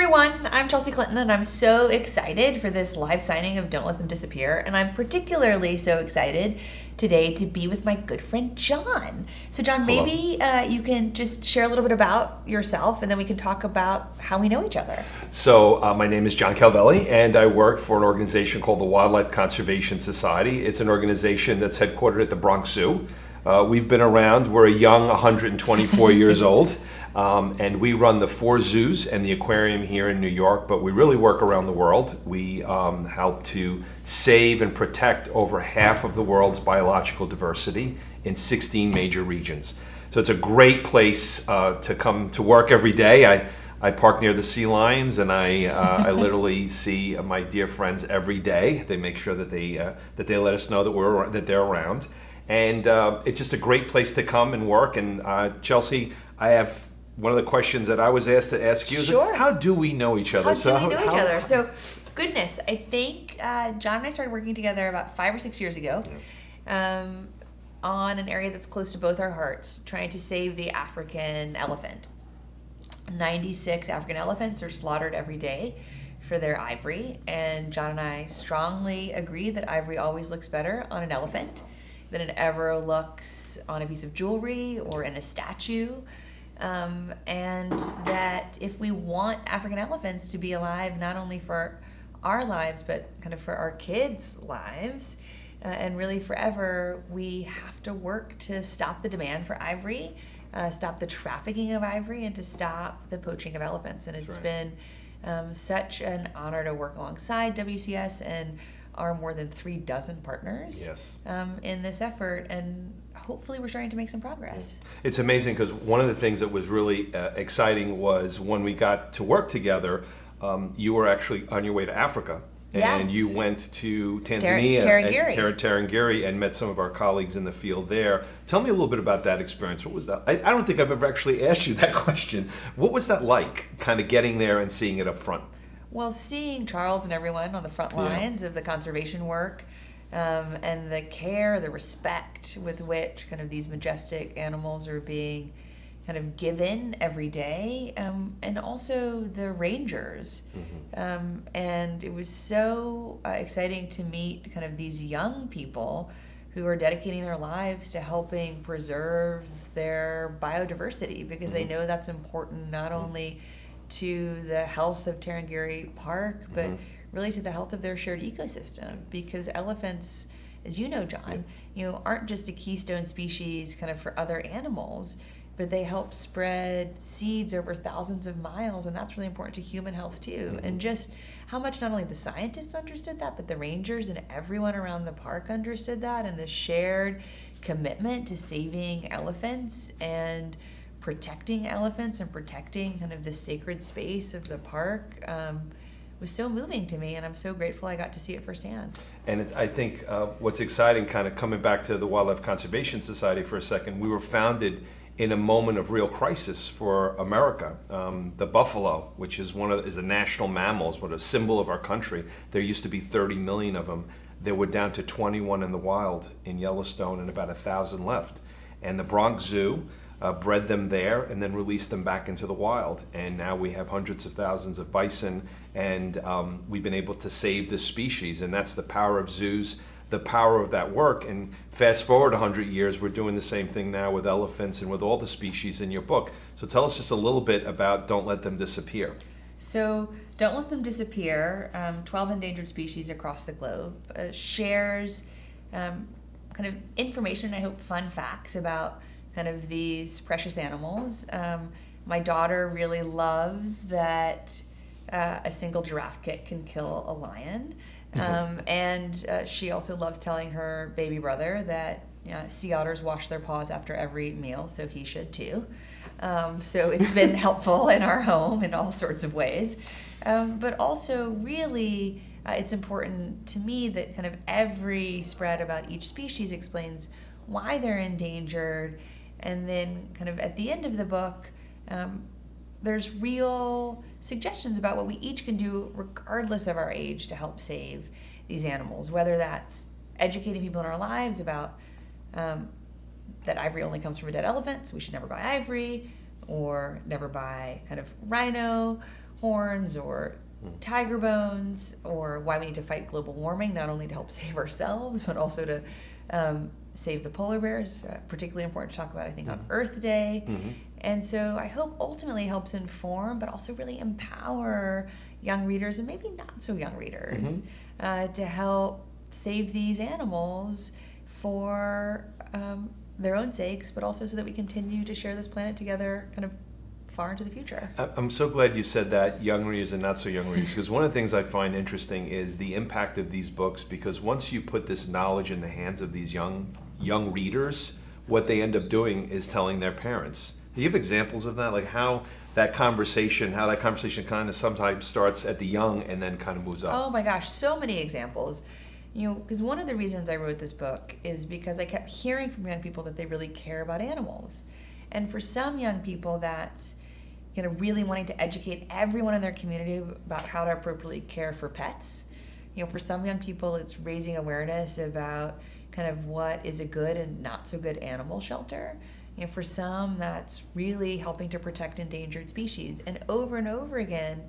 everyone, I'm Chelsea Clinton, and I'm so excited for this live signing of Don't Let Them Disappear, and I'm particularly so excited today to be with my good friend John. So John, maybe you can just share a little bit about yourself, and then we can talk about how we know each other. So my name is John Calvelli, and I work for an organization called the Wildlife Conservation Society. It's an organization that's headquartered at the Bronx Zoo. We've been around. We're a young 124 years old. And we run the 4 zoos and the aquarium here in New York, but we really work around the world. We help to save and protect over half of the world's biological diversity in 16 major regions. So it's a great place to come to work every day. I park near the sea lions, and I literally see my dear friends every day. They make sure that they let us know that they're around, and it's just a great place to come and work. And Chelsea, I have one of the questions that I was asked to ask you is, how do we know each other? How do we know each other? So, goodness, I think John and I started working together about 5 or 6 years ago on an area that's close to both our hearts, trying to save the African elephant. 96 African elephants are slaughtered every day for their ivory, and John and I strongly agree that ivory always looks better on an elephant than it ever looks on a piece of jewelry or in a statue. And that if we want African elephants to be alive, not only for our lives, but kind of for our kids' lives, and really forever, we have to work to stop the demand for ivory, stop the trafficking of ivory, and to stop the poaching of elephants. And it's been such an honor to work alongside WCS and our more than 36 partners in this effort, and hopefully we're starting to make some progress. It's amazing, because one of the things that was really exciting was when we got to work together, you were actually on your way to Africa. And you went to Tanzania, Tarangire, and met some of our colleagues in the field there. Tell me a little bit about that experience. What was that? I don't think I've ever actually asked you that question. What was that like, kind of getting there and seeing it up front? Well, seeing Charles and everyone on the front lines of the conservation work, and the care, the respect with which kind of these majestic animals are being kind of given every day, and also the rangers. And it was so exciting to meet kind of these young people who are dedicating their lives to helping preserve their biodiversity, because they know that's important not only to the health of Tarangire Park, but really to the health of their shared ecosystem. Because elephants, as you know, John, aren't just a keystone species kind of for other animals, but they help spread seeds over thousands of miles, and that's really important to human health too. And just how much not only the scientists understood that, but the rangers and everyone around the park understood that, and the shared commitment to saving elephants and protecting elephants and protecting kind of the sacred space of the park was so moving to me, and I'm so grateful I got to see it firsthand. And I think what's exciting, kind of coming back to the Wildlife Conservation Society for a second, we were founded in a moment of real crisis for America. The buffalo, which is is a national mammal, is a symbol of our country. There used to be 30 million of them. They were down to 21 in the wild in Yellowstone, and about 1,000 left. And the Bronx Zoo bred them there and then released them back into the wild. And now we have hundreds of thousands of bison, and we've been able to save this species. And that's the power of zoos, the power of that work. And fast forward 100 years, we're doing the same thing now with elephants and with all the species in your book. So tell us just a little bit about Don't Let Them Disappear. So Don't Let Them Disappear, 12 endangered species across the globe, shares kind of information, I hope fun facts about kind of these precious animals. My daughter really loves that a single giraffe kick can kill a lion. And she also loves telling her baby brother that sea otters wash their paws after every meal, so he should too. So it's been helpful in our home in all sorts of ways. But also really it's important to me that kind of every spread about each species explains why they're endangered. And then kind of at the end of the book, there's real suggestions about what we each can do regardless of our age to help save these animals, whether that's educating people in our lives about that ivory only comes from a dead elephant, so we should never buy ivory, or never buy kind of rhino, horns or tiger bones, or why we need to fight global warming, not only to help save ourselves, but also to save the polar bears, particularly important to talk about, I think, on Earth Day. And so I hope ultimately helps inform, but also really empower young readers, and maybe not so young readers, to help save these animals for their own sakes, but also so that we continue to share this planet together kind of far into the future. I'm so glad you said that, young readers and not so young readers, because one of the things I find interesting is the impact of these books, because once you put this knowledge in the hands of these young readers, what they end up doing is telling their parents. Do you have examples of that? Like how that conversation kind of sometimes starts at the young and then kind of moves up? Oh my gosh, so many examples. You know, because one of the reasons I wrote this book is because I kept hearing from young people that they really care about animals. And for some young people, that's really wanting to educate everyone in their community about how to appropriately care for pets. You know, for some young people, it's raising awareness about kind of what is a good and not so good animal shelter. You know, for some, that's really helping to protect endangered species. And over again,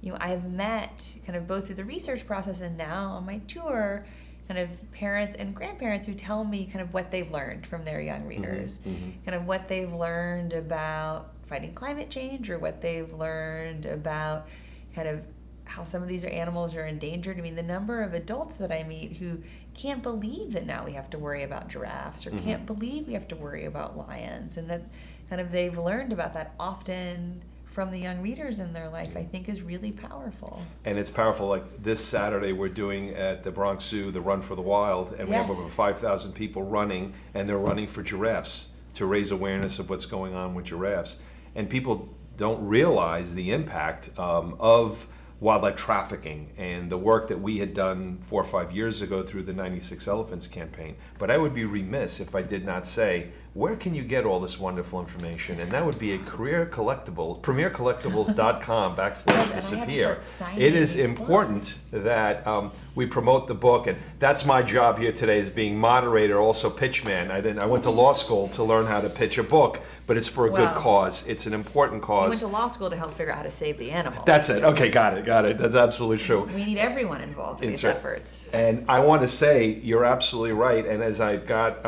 you know, I've met kind of both through the research process and now on my tour, kind of parents and grandparents who tell me kind of what they've learned from their young readers, kind of what they've learned about fighting climate change, or what they've learned about kind of how some of these animals are endangered. I mean, the number of adults that I meet who can't believe that now we have to worry about giraffes, or can't believe we have to worry about lions, and that kind of they've learned about that often from the young readers in their life, I think is really powerful. And it's powerful. Like this Saturday, we're doing at the Bronx Zoo the Run for the Wild, and we have over 5,000 people running, and they're running for giraffes to raise awareness of what's going on with giraffes. And people don't realize the impact of wildlife trafficking and the work that we had done 4 or 5 years ago through the 96 Elephants campaign. But I would be remiss if I did not say, where can you get all this wonderful information? And that would be at premiercollectibles.com/disappear. It is important that we promote the book, and that's my job here today, is being moderator, also pitchman. I went to law school to learn how to pitch a book, but it's for a good cause. It's an important cause. You went to law school to help figure out how to save the animals. That's it. Okay, got it. That's absolutely true. We need everyone involved in these efforts. And I want to say, you're absolutely right. And as I've got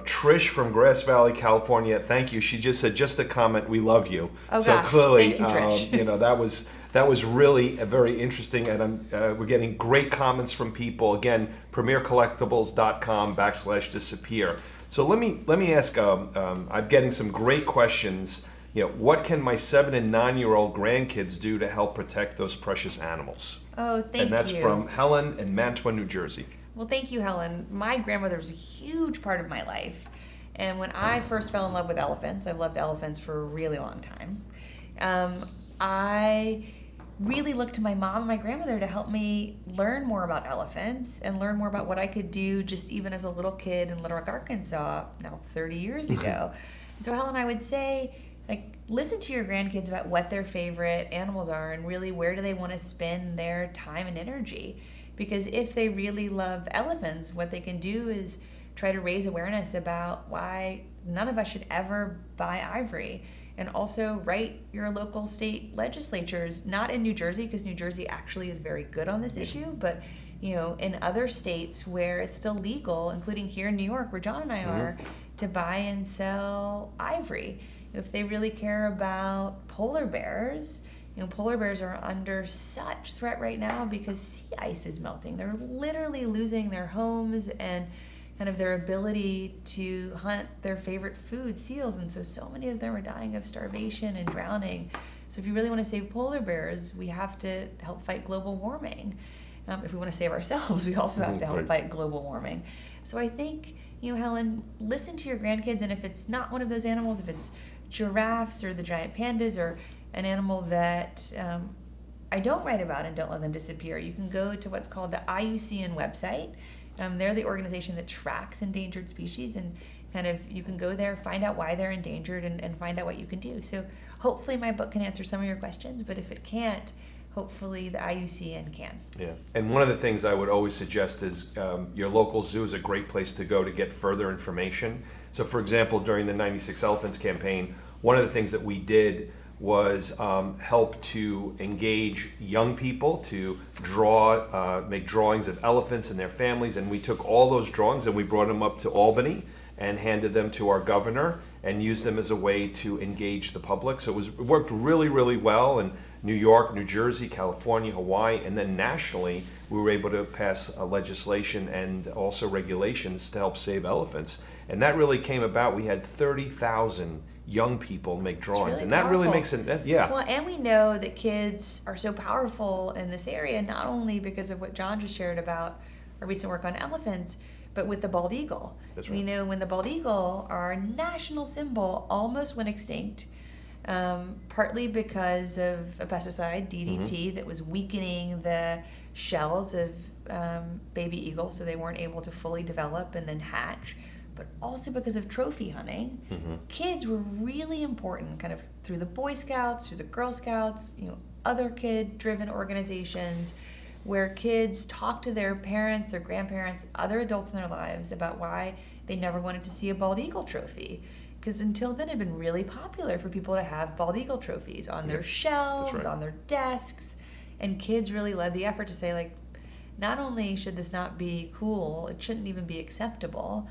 Trish from Grass Valley, California, thank you. She just said, just a comment, we love you. Oh, so gosh. Clearly, thank you, Trish. you know, that was really very interesting, and we're getting great comments from people. Again, premiercollectibles.com/disappear. So let me ask. I'm getting some great questions. You know, what can my 7 and 9-year-old grandkids do to help protect those precious animals? Oh, thank you. And that's from Helen in Mantua, New Jersey. Well, thank you, Helen. My grandmother was a huge part of my life. And when I first fell in love with elephants, I've loved elephants for a really long time, I really looked to my mom and my grandmother to help me learn more about elephants and learn more about what I could do just even as a little kid in Little Rock, Arkansas, now 30 years ago. And so, Helen, I would say, like, listen to your grandkids about what their favorite animals are and really where do they want to spend their time and energy. Because if they really love elephants, what they can do is try to raise awareness about why none of us should ever buy ivory. And also write your local state legislatures, not in New Jersey, because New Jersey actually is very good on this issue, but you know, in other states where it's still legal, including here in New York, where John and I are, to buy and sell ivory. If they really care about polar bears, you know, polar bears are under such threat right now because sea ice is melting. They're literally losing their homes and kind of their ability to hunt their favorite food, seals, and so many of them are dying of starvation and drowning. So if you really want to save polar bears, we have to help fight global warming. If we want to save ourselves, we also have to help fight global warming. So I think, you know, Helen, listen to your grandkids, and if it's not one of those animals, if it's giraffes or the giant pandas or an animal that I don't write about and don't let them disappear, you can go to what's called the IUCN website. They're the organization that tracks endangered species, and kind of you can go there, find out why they're endangered, and find out what you can do. So hopefully my book can answer some of your questions, but if it can't, hopefully the IUCN can. Yeah, and one of the things I would always suggest is your local zoo is a great place to go to get further information. So for example, during the 96 Elephants campaign, one of the things that we did was help to engage young people to draw, make drawings of elephants and their families. And we took all those drawings and we brought them up to Albany and handed them to our governor and used them as a way to engage the public. So it worked really, really well in New York, New Jersey, California, Hawaii, and then nationally we were able to pass legislation and also regulations to help save elephants. And that really came about. We had 30,000 young people make drawings, really and that powerful. really makes it, yeah. Well, and we know that kids are so powerful in this area, not only because of what John just shared about our recent work on elephants, but with the bald eagle. That's right. We know when the bald eagle, our national symbol, almost went extinct, partly because of a pesticide, DDT, that was weakening the shells of baby eagles so they weren't able to fully develop and then hatch, but also because of trophy hunting. Kids were really important, kind of through the Boy Scouts, through the Girl Scouts, other kid-driven organizations, where kids talk to their parents, their grandparents, other adults in their lives about why they never wanted to see a bald eagle trophy. Because until then, it had been really popular for people to have bald eagle trophies on their shelves, right. on their desks, and kids really led the effort to say, like, not only should this not be cool, it shouldn't even be acceptable.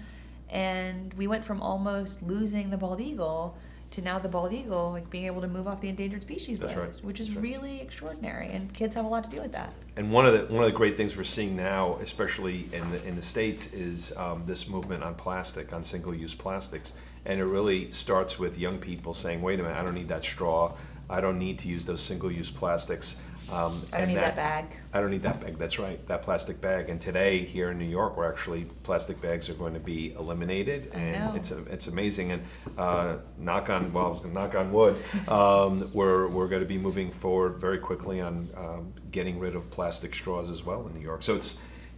And we went from almost losing the bald eagle to now the bald eagle like being able to move off the endangered species That's list, right. which is That's right. really extraordinary, and kids have a lot to do with that. And one of the great things we're seeing now, especially in the States, is this movement on plastic, on single-use plastics. And it really starts with young people saying, wait a minute, I don't need that straw. I don't need to use those single-use plastics. I don't need that bag. I don't need that bag. That's right, that plastic bag. And today here in New York, we're actually, plastic bags are going to be eliminated, and it's amazing. And knock on wood, we're going to be moving forward very quickly on getting rid of plastic straws as well in New York. So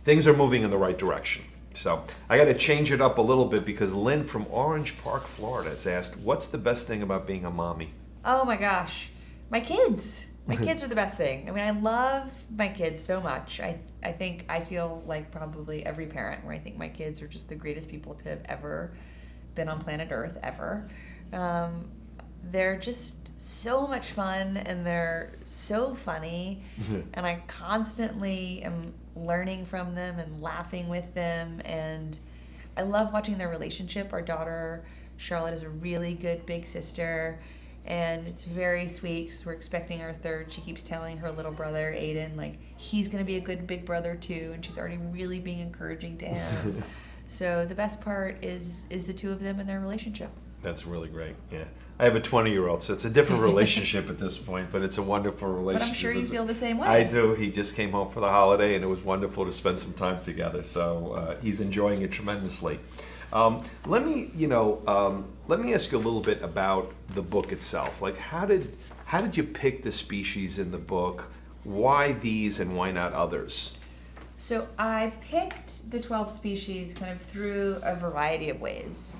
things are moving in the right direction. So I got to change it up a little bit because Lynn from Orange Park, Florida, has asked, "What's the best thing about being a mommy?" Oh my gosh, my kids. My kids are the best thing. I mean, I love my kids so much. I feel like probably every parent, where I think my kids are just the greatest people to have ever been on planet Earth, ever. They're just so much fun, and they're so funny, and I constantly am learning from them and laughing with them, and I love watching their relationship. Our daughter, Charlotte, is a really good big sister, and it's very sweet because we're expecting our third. She keeps telling her little brother, Aiden, like, he's going to be a good big brother too, and she's already really being encouraging to him. So the best part is the two of them and their relationship. That's really great, yeah. I have a 20-year-old, so it's a different relationship at this point, but it's a wonderful relationship. But I'm sure you feel the same way. I do. He just came home for the holiday, and it was wonderful to spend some time together. So he's enjoying it tremendously. Let me ask you a little bit about the book itself. Like, how did you pick the species in the book? Why these and why not others? So I picked the 12 species kind of through a variety of ways.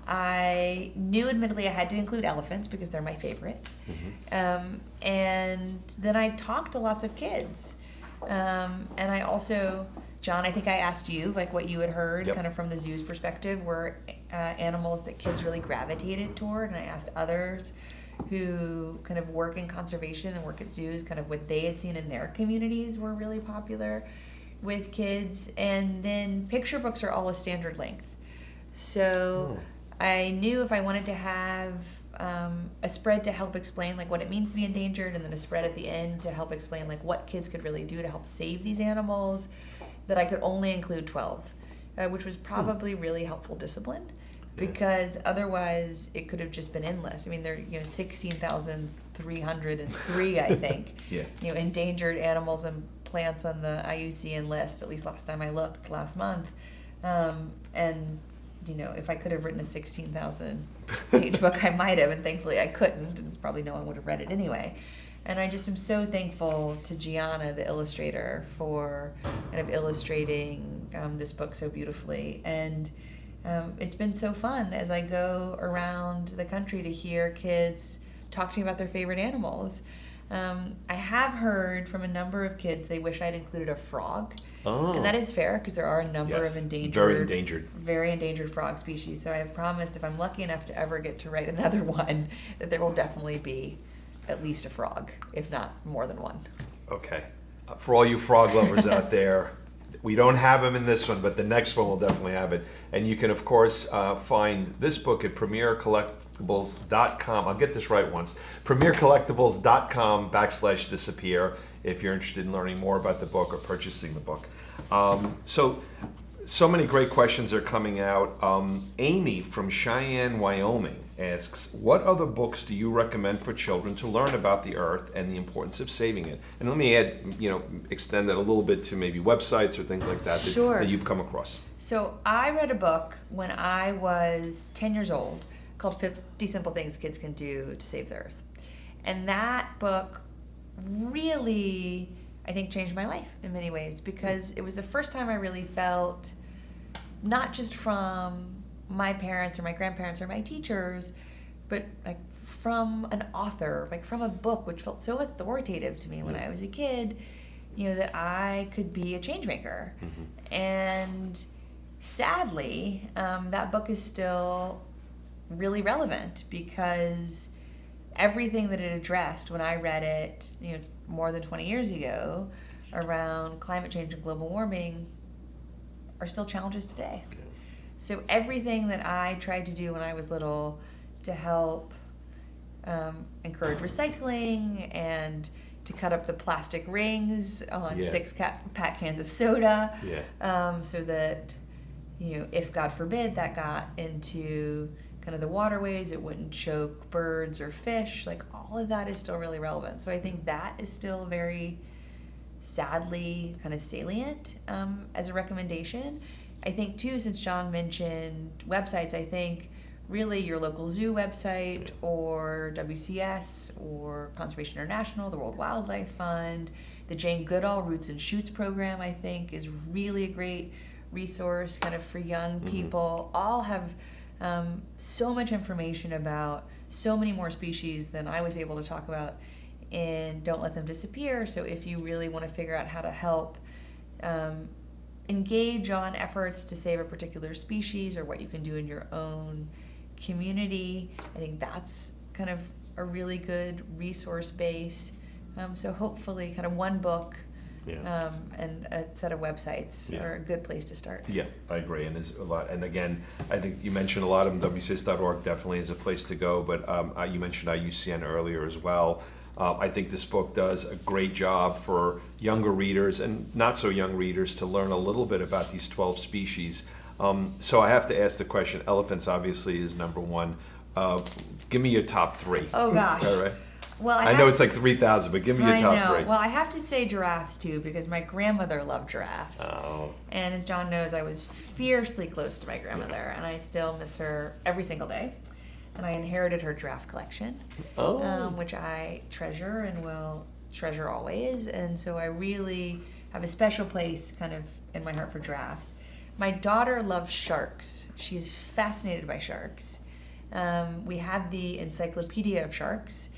I knew, admittedly, I had to include elephants because they're my favorite. And then I talked to lots of kids. And I also, John, I think I asked you, like, what you had heard kind of from the zoo's perspective were animals that kids really gravitated toward. And I asked others who kind of work in conservation and work at zoos, kind of what they had seen in their communities were really popular with kids. And then picture books are all a standard length. So I knew if I wanted to have a spread to help explain like what it means to be endangered, and then a spread at the end to help explain like what kids could really do to help save these animals, that I could only include 12, which was probably really helpful discipline, because otherwise it could have just been endless. I mean, there are 16,303 I think endangered animals and plants on the IUCN list, at least last time I looked last month, and if I could have written a 16,000 page book, I might have, and thankfully I couldn't, and probably no one would have read it anyway. And I just am so thankful to Gianna, the illustrator, for kind of illustrating this book so beautifully. And it's been so fun as I go around the country to hear kids talk to me about their favorite animals. I have heard from a number of kids they wish I'd included a frog. Oh. And that is fair because there are a number Yes. of Very endangered frog species. So I have promised if I'm lucky enough to ever get to write another one, that there will definitely be at least a frog, if not more than one. Okay. For all you frog lovers out there, we don't have them in this one, but the next one will definitely have it. And you can, of course, find this book at premiercollectibles.com. I'll get this right once. premiercollectibles.com/disappear if you're interested in learning more about the book or purchasing the book. So many great questions are coming out. Amy from Cheyenne, Wyoming asks, what other books do you recommend for children to learn about the earth and the importance of saving it? And let me add, extend that a little bit to maybe websites or things like that Sure. that you've come across. So I read a book when I was 10 years old called 50 Simple Things Kids Can Do to Save the Earth. And that book really, I think, changed my life in many ways because it was the first time I really felt, not just from my parents or my grandparents or my teachers, but like from an author, like from a book, which felt so authoritative to me when I was a kid, that I could be a change maker. Mm-hmm. And sadly, that book is still really relevant because everything that it addressed when I read it, more than 20 years ago around climate change and global warming are still challenges today. Yeah. So everything that I tried to do when I was little to help encourage recycling and to cut up the plastic rings on 6 pack cans of soda, so that, if God forbid that got into kind of the waterways, it wouldn't choke birds or fish. Like all of that is still really relevant. So I think that is still very sadly kind of salient as a recommendation. I think too, since John mentioned websites, I think really your local zoo website or WCS or Conservation International, the World Wildlife Fund, the Jane Goodall Roots and Shoots program, I think is really a great resource kind of for young people. All have so much information about so many more species than I was able to talk about in Don't Let Them Disappear. So if you really want to figure out how to help engage on efforts to save a particular species or what you can do in your own community, I think that's kind of a really good resource base. So hopefully kind of one book and a set of websites are a good place to start. Yeah, I agree. And there's a lot. And again, I think you mentioned a lot of them. WCS.org definitely is a place to go. But you mentioned IUCN earlier as well. I think this book does a great job for younger readers and not so young readers to learn a little bit about these 12 species. So I have to ask the question, elephants obviously is number one. Give me your top 3. Oh gosh. All right. Well, I know it's like 3,000, but give me your top 3. Well, I have to say giraffes too, because my grandmother loved giraffes. Oh. And as John knows, I was fiercely close to my grandmother, and I still miss her every single day. And I inherited her giraffe collection, which I treasure and will treasure always. And so I really have a special place kind of in my heart for giraffes. My daughter loves sharks. She is fascinated by sharks. We have the Encyclopedia of Sharks.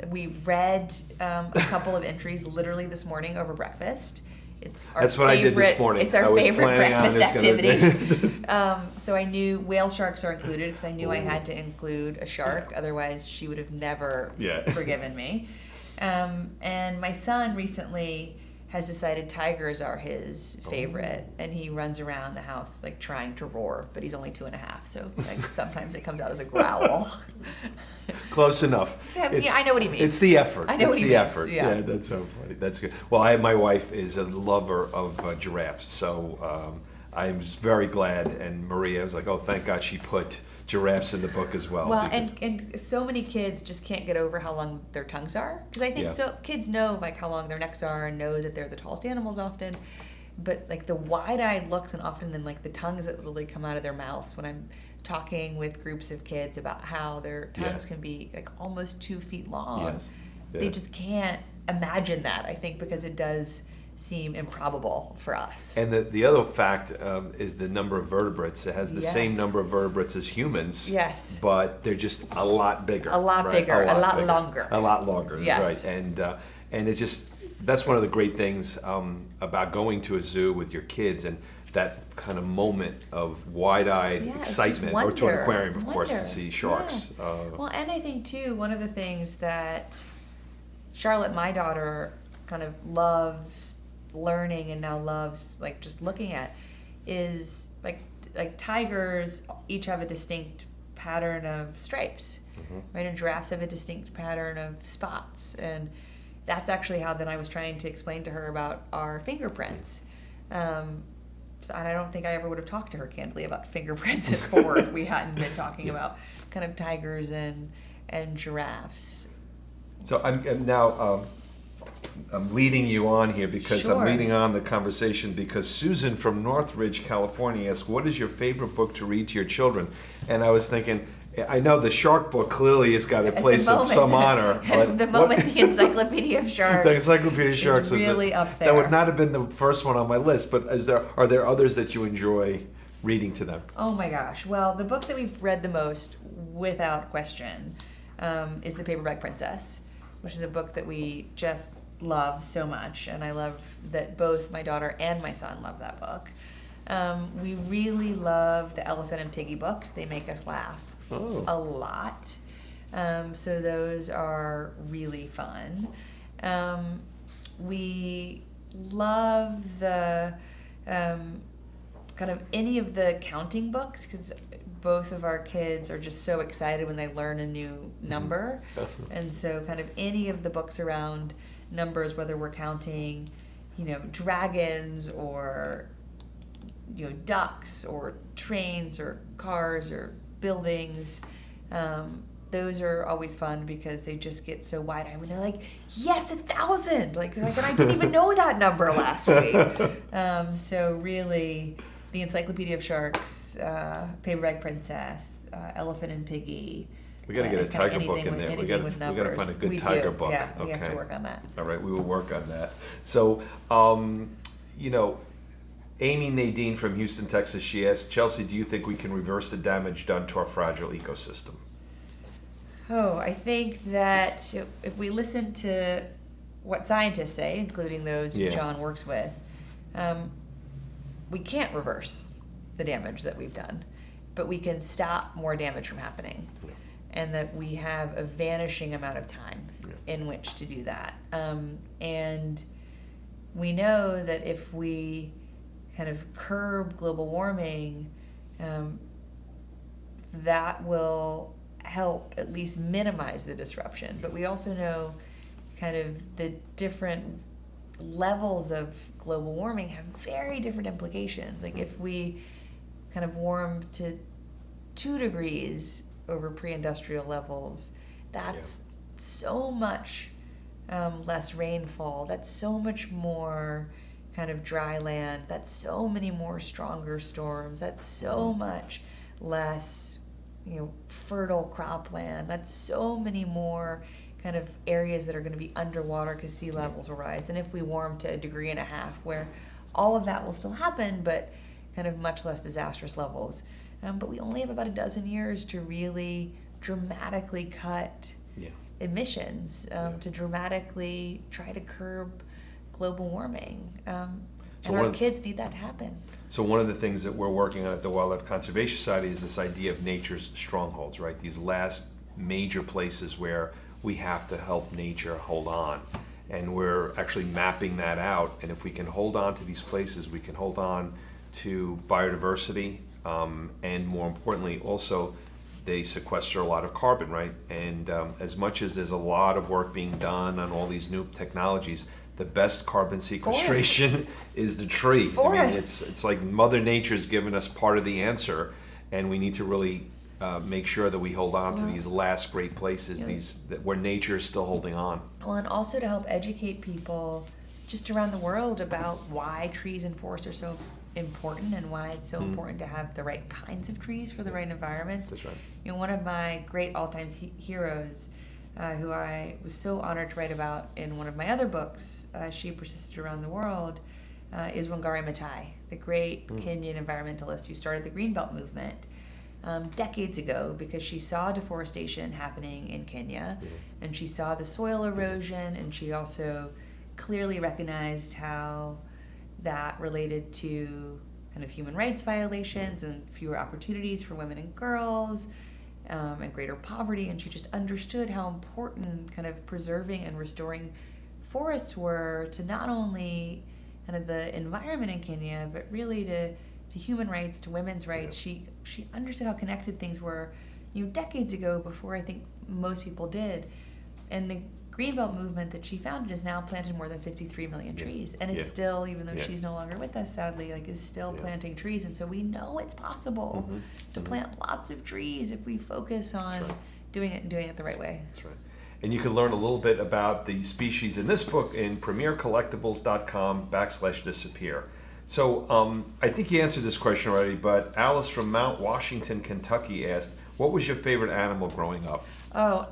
We read a couple of entries literally this morning over breakfast. That's what I did this morning. It's our favorite breakfast activity. So I knew whale sharks are included because I knew I had to include a shark. Otherwise, she would have never forgiven me. And my son recently has decided tigers are his favorite, and he runs around the house like trying to roar, but he's only 2.5, so like sometimes it comes out as a growl. Close enough. Yeah, I know what he means. It's the effort. I know what he means. Effort. Yeah, that's so funny. That's good. Well, my wife is a lover of giraffes, so I'm very glad. And Maria was like, "Oh, thank God she put giraffes in the book as well." Well, and so many kids just can't get over how long their tongues are, because I think so kids know like how long their necks are and know that they're the tallest animals often, but like the wide-eyed looks and often then like the tongues that really come out of their mouths when I'm talking with groups of kids about how their tongues can be like almost 2 feet long. Yes. Yeah. They just can't imagine that, I think, because it does seem improbable for us. And the other fact is the number of vertebrates. It has the same number of vertebrates as humans. Yes. But they're just a lot bigger. A lot bigger, a lot longer. A lot longer. Yes. Right. And it's just That's one of the great things about going to a zoo with your kids, and that kind of moment of wide-eyed excitement, or to an aquarium, of course, to see sharks. Yeah. Well, and I think too, one of the things that Charlotte, my daughter, kind of loved learning and now loves like just looking at is like tigers each have a distinct pattern of stripes, right? And giraffes have a distinct pattern of spots, and that's actually how then I was trying to explain to her about our fingerprints. So, and I don't think I ever would have talked to her candidly about fingerprints at 4 if we hadn't been talking about kind of tigers and giraffes. So I'm leading you on here because I'm leading on the conversation because Susan from Northridge, California asked, what is your favorite book to read to your children? And I was thinking, I know the shark book clearly has got a place of some honor. At the moment, the Encyclopedia of Sharks. The Encyclopedia of Sharks is really up there. That would not have been the first one on my list, but are there others that you enjoy reading to them? Oh my gosh. Well, the book that we've read the most, without question, is The Paperback Princess, which is a book that we just love so much, and I love that both my daughter and my son love that book. We really love the Elephant and Piggy books. They make us laugh a lot. So those are really fun. We love the kind of any of the counting books because both of our kids are just so excited when they learn a new number. And so kind of any of the books around numbers, whether we're counting, dragons or, ducks or trains or cars or buildings, those are always fun because they just get so wide-eyed when they're like, yes, 1,000! Like, they're like, and I didn't even know that number last week. So really, the Encyclopedia of Sharks, Paperback Princess, Elephant and Piggy. We got to get a tiger book in there. We got to find a good tiger book. Yeah, we have to work on that. All right, we will work on that. So, Amy Nadine from Houston, Texas, she asked, Chelsea, do you think we can reverse the damage done to our fragile ecosystem? Oh, I think that if we listen to what scientists say, including those John works with, we can't reverse the damage that we've done, but we can stop more damage from happening. And that we have a vanishing amount of time in which to do that. And we know that if we kind of curb global warming, that will help at least minimize the disruption. But we also know kind of the different levels of global warming have very different implications. Like if we kind of warm to 2 degrees over pre-industrial levels, that's so much less rainfall, that's so much more kind of dry land, that's so many more stronger storms, that's so much less fertile cropland, that's so many more kind of areas that are going to be underwater because sea levels will rise. And if we warm to 1.5 degrees, where all of that will still happen, but kind of much less disastrous levels. But we only have about a dozen years to really dramatically cut emissions, to dramatically try to curb global warming. And our kids need that to happen. So one of the things that we're working on at the Wildlife Conservation Society is this idea of nature's strongholds, right? These last major places where we have to help nature hold on. And we're actually mapping that out. And if we can hold on to these places, we can hold on to biodiversity, and more importantly, also they sequester a lot of carbon, right? And as much as there's a lot of work being done on all these new technologies, the best carbon sequestration is the tree. I mean, it's like Mother Nature's given us part of the answer, and we need to really make sure that we hold on to these last great places, where nature is still holding on. Well, and also to help educate people just around the world about why trees and forests are so important and why it's so important to have the right kinds of trees for the right environments. That's right. One of my great all-time heroes, who I was so honored to write about in one of my other books, She Persisted Around the World, is Wangari Maathai, the great Kenyan environmentalist who started the Greenbelt Movement decades ago because she saw deforestation happening in Kenya, and she saw the soil erosion, and she also clearly recognized how that related to kind of human rights violations and fewer opportunities for women and girls, and greater poverty. And she just understood how important kind of preserving and restoring forests were to not only kind of the environment in Kenya, but really to human rights, to women's rights. Yeah. She understood how connected things were, decades ago, before I think most people did. And the Greenbelt Movement that she founded has now planted more than 53 million trees, and it's still, even though she's no longer with us, sadly, is still planting trees. And so we know it's possible to plant lots of trees if we focus on doing it the right way. That's right. And you can learn a little bit about the species in this book in premiercollectibles.com/disappear. So I think you answered this question already, but Alice from Mount Washington, Kentucky asked, what was your favorite animal growing up? Oh,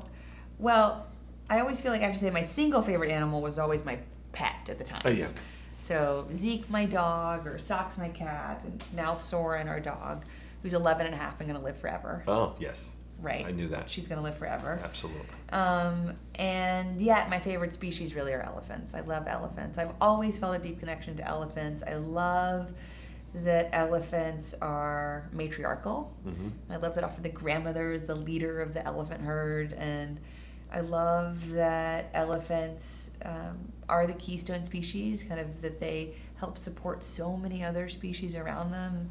well, I always feel like I have to say my single favorite animal was always my pet at the time. Oh, yeah. So Zeke, my dog, or Socks, my cat, and now Soren, our dog, who's 11 and a half and going to live forever. Oh, yes. Right. I knew that. She's going to live forever. Absolutely. And yet my favorite species really are elephants. I love elephants. I've always felt a deep connection to elephants. I love that elephants are matriarchal. I love that often the grandmother is the leader of the elephant herd. And I love that elephants are the keystone species, kind of that they help support so many other species around them.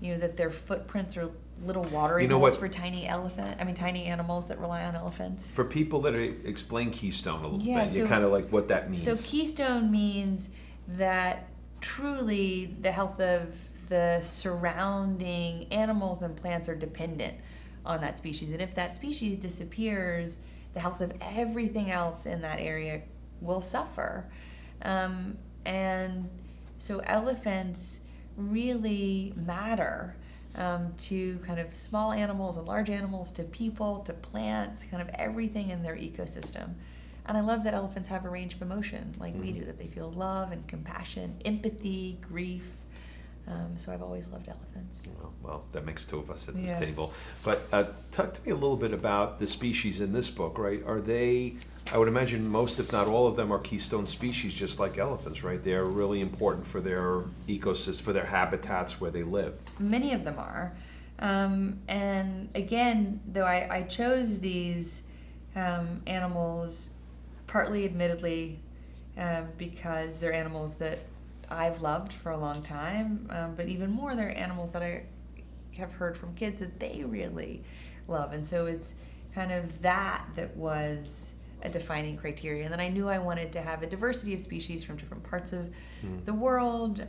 That their footprints are little watering holes for tiny animals that rely on elephants. For people that explain Keystone a little bit, so, kind of like what that means. So Keystone means that truly the health of the surrounding animals and plants are dependent on that species. And if that species disappears, the health of everything else in that area will suffer. And so elephants really matter to kind of small animals and large animals, to people, to plants, kind of everything in their ecosystem. And I love that elephants have a range of emotion like we do, that they feel love and compassion, empathy, grief. So I've always loved elephants. Well, that makes two of us at this table. But talk to me a little bit about the species in this book, right? Are they, I would imagine most, if not all of them, are keystone species, just like elephants, right? They're really important for their ecosystem, for their habitats where they live. Many of them are. And again, though I chose these animals partly, admittedly, because they're animals that I've loved for a long time, but even more, they're animals that I have heard from kids that they really love. And so it's kind of that was a defining criteria. And then I knew I wanted to have a diversity of species from different parts of the world.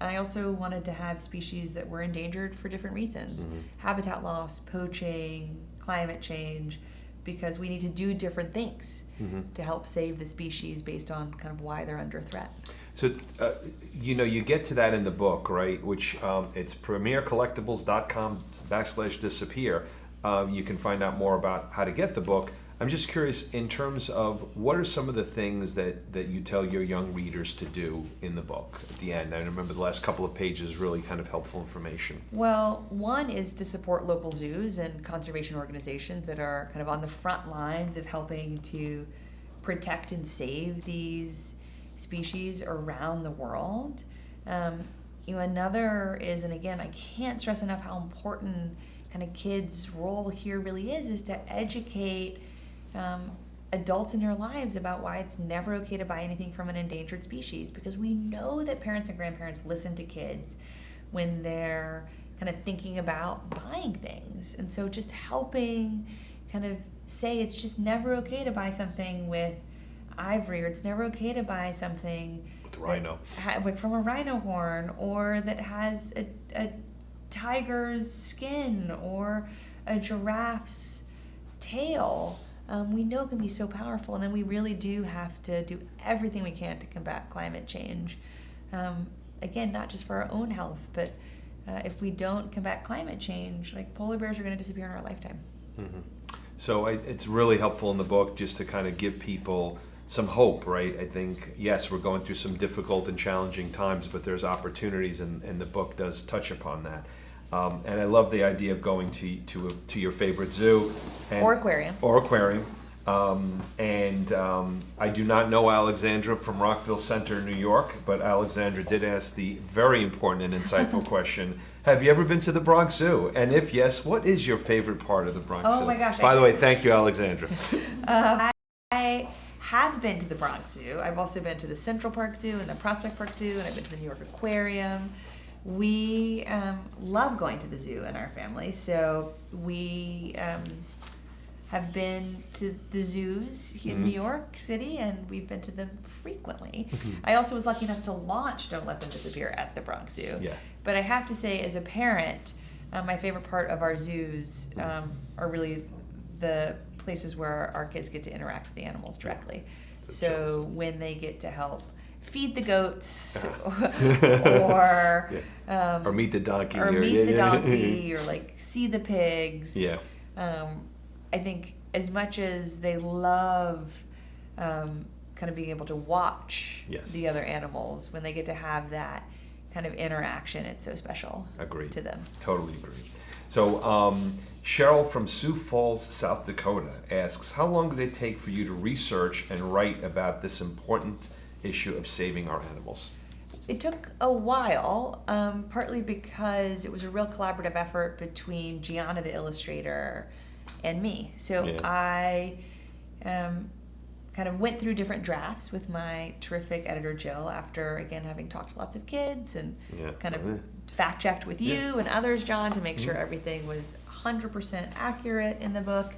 I also wanted to have species that were endangered for different reasons. Habitat loss, poaching, climate change, because we need to do different things to help save the species based on kind of why they're under threat. So, you get to that in the book, right? Which it's premiercollectibles.com/disappear. You can find out more about how to get the book. I'm just curious, in terms of what are some of the things that you tell your young readers to do in the book at the end? I remember the last couple of pages, really kind of helpful information. Well, one is to support local zoos and conservation organizations that are kind of on the front lines of helping to protect and save these species around the world. Another is, and again, I can't stress enough how important kind of kids' role here really is to educate adults in their lives about why it's never okay to buy anything from an endangered species, because we know that parents and grandparents listen to kids when they're kind of thinking about buying things. And so just helping kind of say it's just never okay to buy something with ivory, or it's never okay to buy something with rhino from a rhino horn, or that has a tiger's skin or a giraffe's tail. We know can be so powerful, and then we really do have to do everything we can to combat climate change. Again, not just for our own health, but if we don't combat climate change, like polar bears are going to disappear in our lifetime. So it's really helpful in the book just to kind of give people some hope, right? I think, yes, we're going through some difficult and challenging times, but there's opportunities, and the book does touch upon that. And I love the idea of going to your favorite zoo. Or aquarium. I do not know Alexandra from Rockville Center, New York, but Alexandra did ask the very important and insightful question, have you ever been to the Bronx Zoo? And if yes, what is your favorite part of the Bronx Zoo? Oh my gosh. By the way, thank you, Alexandra. I have been to the Bronx Zoo. I've also been to the Central Park Zoo and the Prospect Park Zoo, and I've been to the New York Aquarium. We love going to the zoo in our family, so we have been to the zoos in New York City, and we've been to them frequently. I also was lucky enough to launch Don't Let Them Disappear at the Bronx Zoo. Yeah. But I have to say, as a parent, my favorite part of our zoos are really the places where our kids get to interact with the animals directly. So when they get to help feed the goats, or meet the donkey, or like see the pigs. Yeah. I think as much as they love kind of being able to watch the other animals, when they get to have that kind of interaction, it's so special. Agreed. To them. Totally agree. So Cheryl from Sioux Falls, South Dakota asks, how long did it take for you to research and write about this important issue of saving our animals? It took a while, partly because it was a real collaborative effort between Gianna, the illustrator, and me. So I kind of went through different drafts with my terrific editor, Jill, after, again, having talked to lots of kids and kind of fact-checked with you and others, John, to make sure everything was 100% accurate in the book.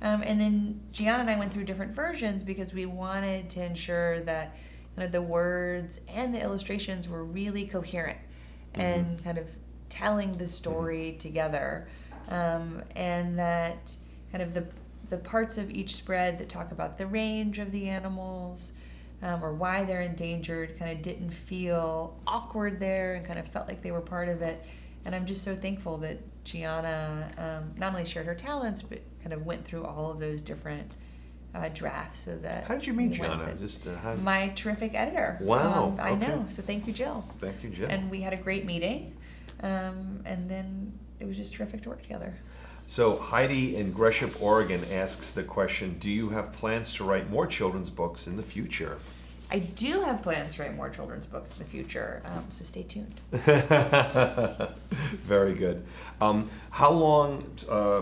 And then Gianna and I went through different versions because we wanted to ensure that kind of the words and the illustrations were really coherent and kind of telling the story together. And that kind of the parts of each spread that talk about the range of the animals or why they're endangered kind of didn't feel awkward there and kind of felt like they were part of it. And I'm just so thankful that Gianna not only shared her talents, but kind of went through all of those different drafts so that... How did you meet Gianna? My terrific editor. Wow. I know. So thank you, Jill. Thank you, Jill. And we had a great meeting. And then it was just terrific to work together. So Heidi in Gresham, Oregon asks the question, do you have plans to write more children's books in the future? I do have plans to write more children's books in the future, so stay tuned. Very good. How long,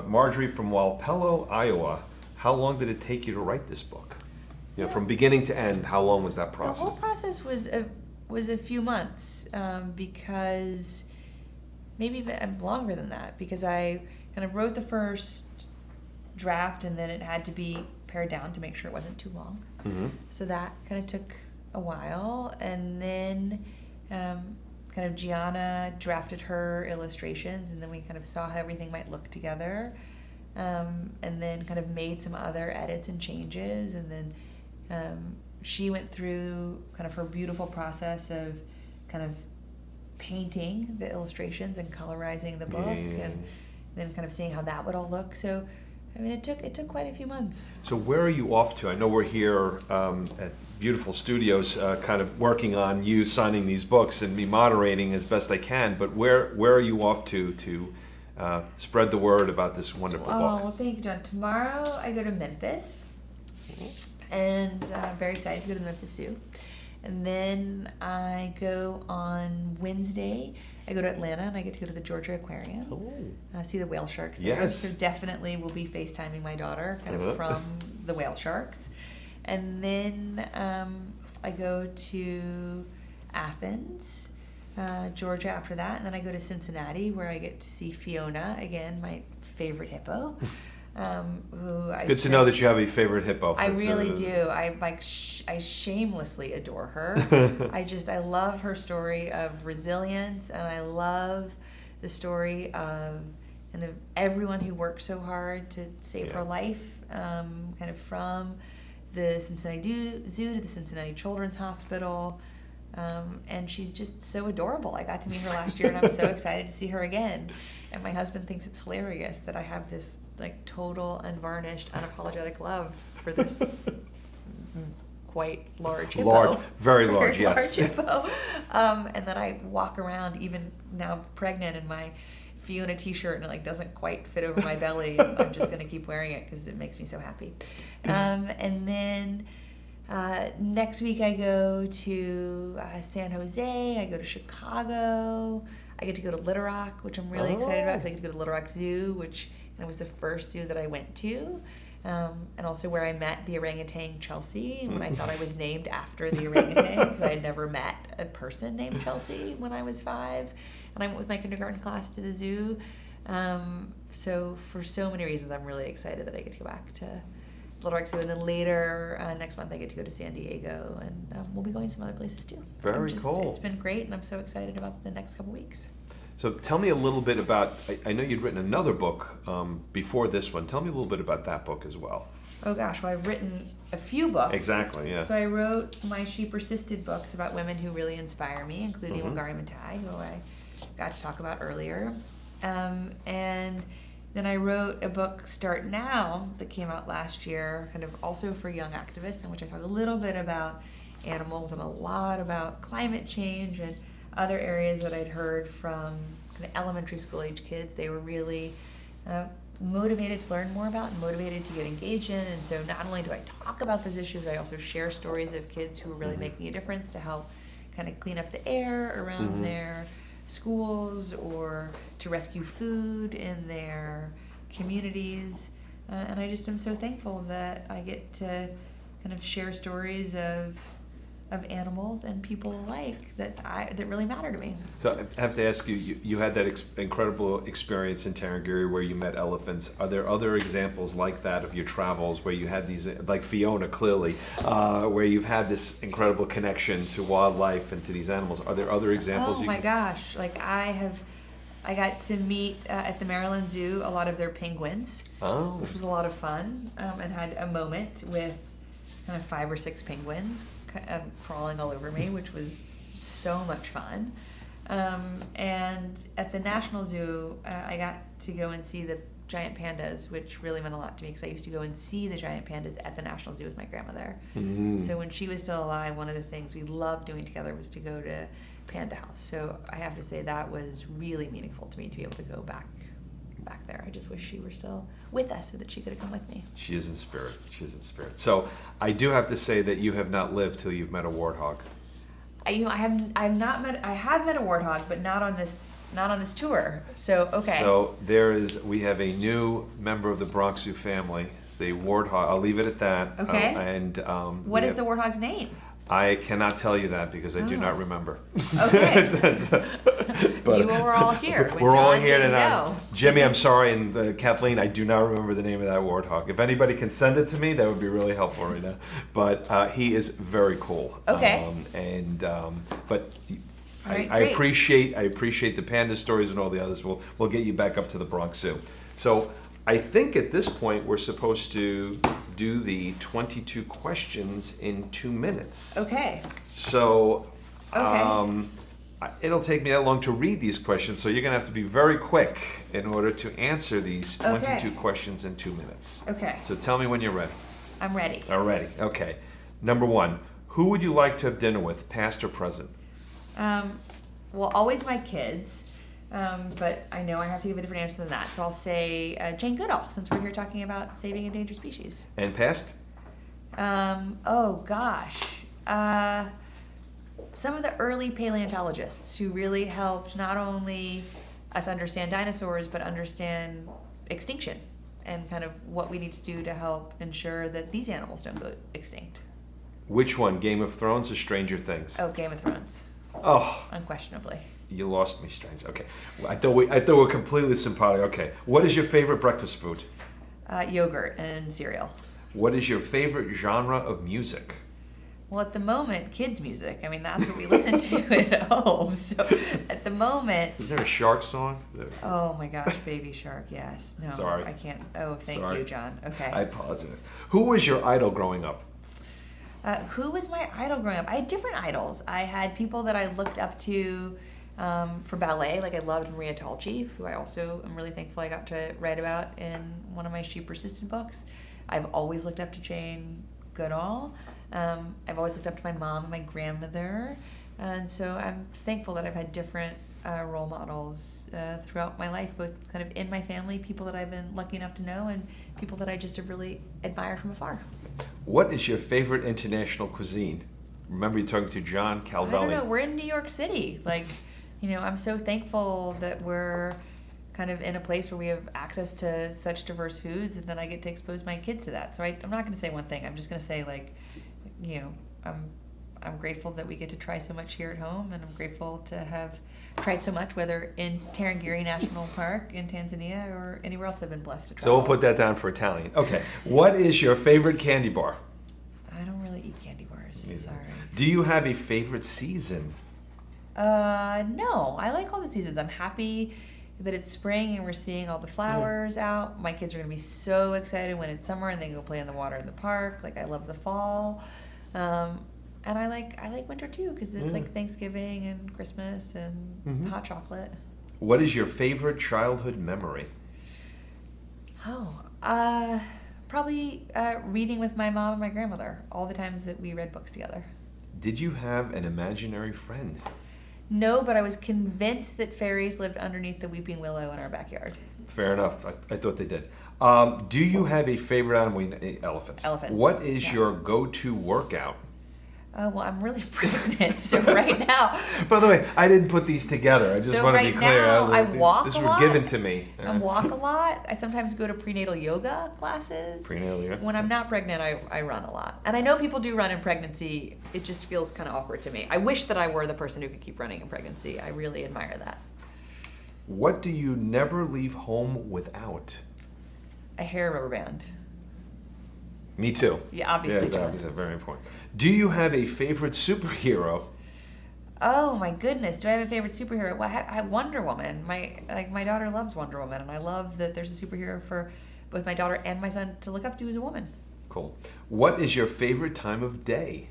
Marjorie from Walpello, Iowa, how long did it take you to write this book? You know, from beginning to end, how long was that process? The whole process was a few months, because maybe even longer than that, because I kind of wrote the first draft and then it had to be pared down to make sure it wasn't too long. So that kind of took a while, and then kind of Gianna drafted her illustrations, and then we kind of saw how everything might look together, and then kind of made some other edits and changes, and then she went through kind of her beautiful process of kind of painting the illustrations and colorizing the book, and then kind of seeing how that would all look. So I mean, it took quite a few months. So where are you off to? I know we're here at beautiful studios, kind of working on you signing these books and me moderating as best I can. But where are you off to spread the word about this wonderful book? Oh, well, thank you, John. Tomorrow I go to Memphis, and I'm very excited to go to the Memphis Zoo. And then I go on Wednesday. I go to Atlanta and I get to go to the Georgia Aquarium, see the whale sharks there. Yes. So definitely we'll be FaceTiming my daughter kind of from the whale sharks. And then I go to Athens, Georgia after that. And then I go to Cincinnati where I get to see Fiona, again, my favorite hippo. Good to know that you have a favorite hippo. I really do. I shamelessly adore her. I love her story of resilience, and I love the story of kind of everyone who worked so hard to save her life, kind of from the Cincinnati Zoo to the Cincinnati Children's Hospital. And she's just so adorable. I got to meet her last year, and I'm so excited to see her again. And my husband thinks it's hilarious that I have this like total, unvarnished, unapologetic love for this quite large hippo. Very large, yes. Large hippo. And then I walk around, even now pregnant, and my Fiona t-shirt and it like doesn't quite fit over my belly. And I'm just gonna keep wearing it because it makes me so happy. And then next week I go to San Jose. I go to Chicago. I get to go to Little Rock, which I'm really excited about because I get to go to Little Rock Zoo, which was the first zoo that I went to. And also where I met the orangutan Chelsea when I thought I was named after the orangutan because I had never met a person named Chelsea when I was 5. And I went with my kindergarten class to the zoo. So for so many reasons, I'm really excited that I get to go back to Little Rock Zoo. And then later next month, I get to go to San Diego. And we'll be going to some other places too. Very cool. It's been great, and I'm so excited about the next couple weeks. So tell me a little bit about, I know you'd written another book before this one. Tell me a little bit about that book as well. Oh gosh, well I've written a few books. Exactly, yeah. So I wrote my She Persisted books about women who really inspire me, including Wangari Maathai, who I got to talk about earlier. And then I wrote a book, Start Now, that came out last year, kind of also for young activists, in which I talk a little bit about animals and a lot about climate change and other areas that I'd heard from kind of elementary school age kids. They were really motivated to learn more about and motivated to get engaged in. And so not only do I talk about those issues, I also share stories of kids who are really making a difference to help kind of clean up the air around their schools or to rescue food in their communities. And I just am so thankful that I get to kind of share stories of animals and people alike that really matter to me. So I have to ask you, you had that incredible experience in Tarangire where you met elephants. Are there other examples like that of your travels where you had these, like Fiona clearly, where you've had this incredible connection to wildlife and to these animals? Are there other examples? Oh my gosh, like I got to meet at the Maryland Zoo a lot of their penguins, which was a lot of fun, and had a moment with kind of 5 or 6 penguins crawling all over me, which was so much fun. And at the National Zoo, I got to go and see the giant pandas, which really meant a lot to me because I used to go and see the giant pandas at the National Zoo with my grandmother. So when she was still alive, one of the things we loved doing together was to go to Panda House. So I have to say that was really meaningful to me to be able to go back there. I just wish she were still with us so that she could have come with me. She is in spirit. She is in spirit. So I do have to say that you have not lived till you've met a warthog. I have met a warthog, but not on this tour. So okay. So we have a new member of the Bronx Zoo family, the warthog. I'll leave it at that. Okay. What is the warthog's name? I cannot tell you that because I do not remember. Okay. But you were all here. We're all here tonight. Jimmy, I'm sorry, and Kathleen, I do not remember the name of that warthog. If anybody can send it to me, that would be really helpful right now. But he is very cool. Okay. But Right, I appreciate the panda stories and all the others. We'll get you back up to the Bronx Zoo. So I think at this point we're supposed to do the 22 questions in 2 minutes. Okay. So it'll take me that long to read these questions, so you're going to have to be very quick in order to answer these 22 questions in 2 minutes. Okay. So tell me when you're ready. I'm ready. All ready. Okay. Number 1, who would you like to have dinner with, past or present? Well, always my kids. But I know I have to give a different answer than that. So I'll say Jane Goodall, since we're here talking about saving endangered species. And past? Oh, gosh. Some of the early paleontologists who really helped not only us understand dinosaurs, but understand extinction and kind of what we need to do to help ensure that these animals don't go extinct. Which one, Game of Thrones or Stranger Things? Oh, Game of Thrones. Oh. Unquestionably. You lost me, Strange. Okay. I thought we're completely sympathetic. Okay. What is your favorite breakfast food? Yogurt and cereal. What is your favorite genre of music? Well, at the moment, kids' music. I mean, that's what we listen to at home. So at the moment... Is there a shark song? Oh my gosh, Baby Shark, yes. No, Sorry. I can't. Oh, thank you, John. Okay. I apologize. Who was your idol growing up? Who was my idol growing up? I had different idols. I had people that I looked up to for ballet. Like I loved Maria Talchi, who I also am really thankful I got to write about in one of my She Persisted books. I've always looked up to Jane Goodall. I've always looked up to my mom and my grandmother. And so I'm thankful that I've had different role models throughout my life, both kind of in my family, people that I've been lucky enough to know, and people that I just have really admired from afar. What is your favorite international cuisine? Remember, you're talking to John Calvelli. I don't know. We're in New York City. Like, I'm so thankful that we're kind of in a place where we have access to such diverse foods, and then I get to expose my kids to that. So I'm not going to say one thing. I'm just going to say, like, I'm grateful that we get to try so much here at home, and I'm grateful to have tried so much, whether in Tarangire National Park in Tanzania or anywhere else I've been blessed to try. So we'll put that down for Italian. Okay. What is your favorite candy bar? I don't really eat candy bars. Neither. Sorry. Do you have a favorite season? No. I like all the seasons. I'm happy that it's spring and we're seeing all the flowers out. My kids are going to be so excited when it's summer and they can go play in the water in the park. Like, I love the fall. And I like winter too, because it's like Thanksgiving and Christmas and hot chocolate. What is your favorite childhood memory? Probably reading with my mom and my grandmother, all the times that we read books together. Did you have an imaginary friend? No, but I was convinced that fairies lived underneath the weeping willow in our backyard. Fair enough. I thought they did. Do you have a favorite animal? Elephants. Elephants. What is your go-to workout? Well, I'm really pregnant, so right now. By the way, I didn't put these together. I just want to be clear. Now, I walk these a were lot. given to me. I walk a lot. I sometimes go to prenatal yoga classes. Prenatal yoga. When I'm not pregnant, I run a lot. And I know people do run in pregnancy. It just feels kind of awkward to me. I wish that I were the person who could keep running in pregnancy. I really admire that. What do you never leave home without? A hair rubber band. Me too. Yeah, obviously. Yeah, obviously, very important. Do you have a favorite superhero? Oh my goodness, do I have a favorite superhero? Well, I have Wonder Woman. My daughter loves Wonder Woman, and I love that there's a superhero for both my daughter and my son to look up to as a woman. Cool. What is your favorite time of day?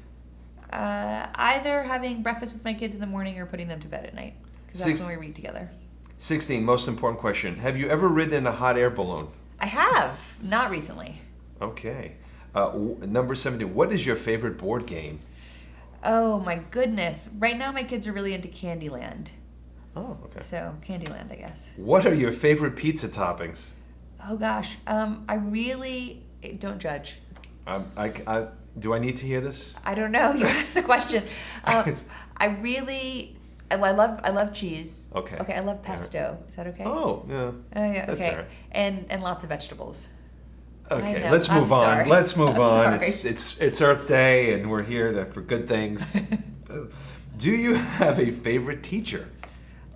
Either having breakfast with my kids in the morning or putting them to bed at night, because that's when we read together. 16, most important question. Have you ever ridden in a hot air balloon? I have, not recently. Okay. Number 17, what is your favorite board game? Oh my goodness. Right now my kids are really into Candyland. Oh, okay. So, Candyland, I guess. What are your favorite pizza toppings? Oh gosh, I really, don't judge. Do I need to hear this? I don't know, you asked the question. I love cheese. Okay. Okay, I love pesto. Is that okay? Oh, yeah. Oh yeah, That's okay. all right. And lots of vegetables. Okay, know. let's move on. Sorry. Let's move on. Sorry. It's Earth Day, and we're here for good things. Do you have a favorite teacher?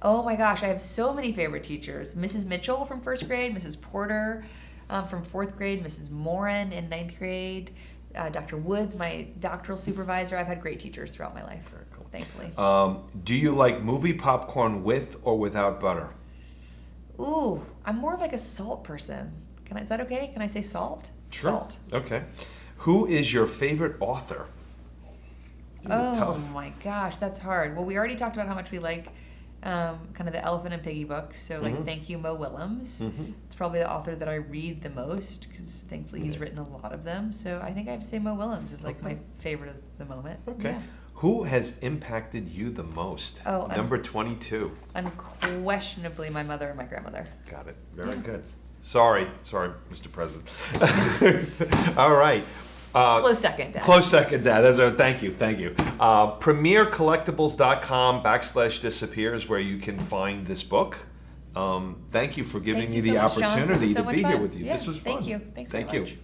Oh my gosh, I have so many favorite teachers. Mrs. Mitchell from first grade, Mrs. Porter from fourth grade, Mrs. Morin in ninth grade, Dr. Woods, my doctoral supervisor. I've had great teachers throughout my life, Very cool. Thankfully. Do you like movie popcorn with or without butter? Ooh, I'm more of like a salt person. Is that okay? Can I say salt? Sure. Salt. Okay. Who is your favorite author? Oh my gosh, that's hard. Well, we already talked about how much we like kind of the Elephant and Piggy books. So, thank you, Mo Willems. It's probably the author that I read the most because thankfully he's written a lot of them. So I think I have to say Mo Willems is like my favorite of the moment. Okay. Yeah. Who has impacted you the most? Oh, number 22. Unquestionably, my mother and my grandmother. Got it. Very good. Sorry, Mr. President. All right. Close second, Dad. Close second, Dad. Thank you. PremierCollectibles.com/disappear is where you can find this book. Thank you for giving me the opportunity to be here with you. Yeah, This was fun. Thank you. Thanks very much.